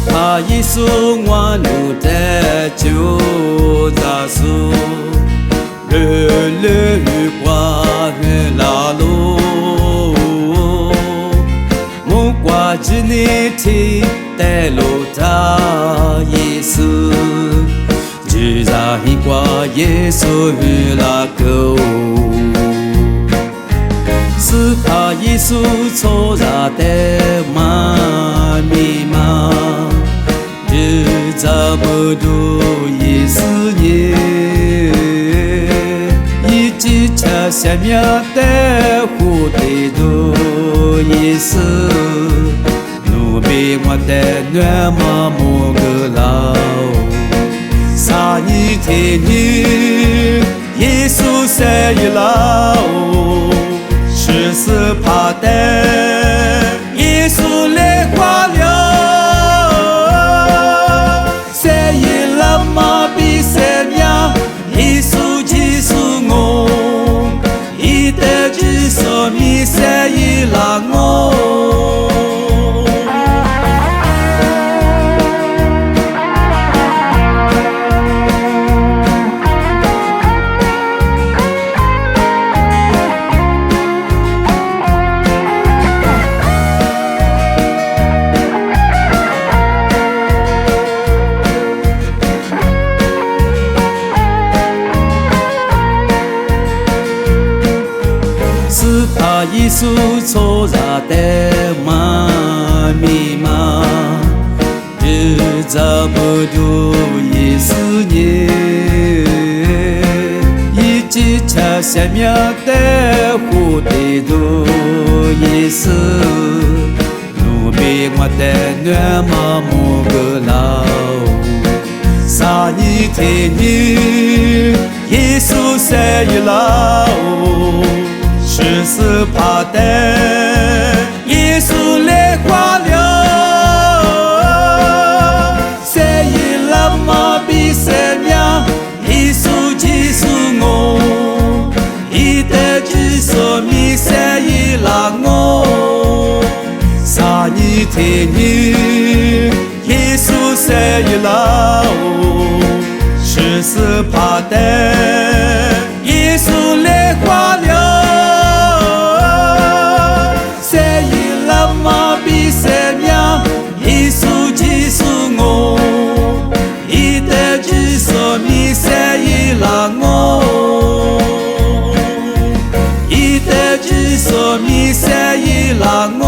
怕耶稣我努的就在苏，日日qua日拉路，木瓜子你提带路他耶稣，只在挂耶稣日拉狗。是怕耶稣错在的妈咪妈，日怎么度耶稣耶，一直吃下面的蝴蝶度耶稣，努比我的暖妈莫个老，三一天日耶稣生日老。只是怕的耶稣来花了，谁也拉马比谁呀？耶稣就是我，一代之所米谁也拉我。怕耶稣错在的妈咪妈，日怎么度耶稣耶，一直吃下面的蝴蝶度耶稣，努比我的暖妈莫个老，三一天日耶稣生日老。只是怕的耶稣来花了，谁也拉马比谁呀？耶稣就是我，一代之所米谁也拉我。三一天日耶稣生日老，只是怕的耶稣来花了。耶稣就是我，一代之所米谁也拉我，一代之所米谁也拉我。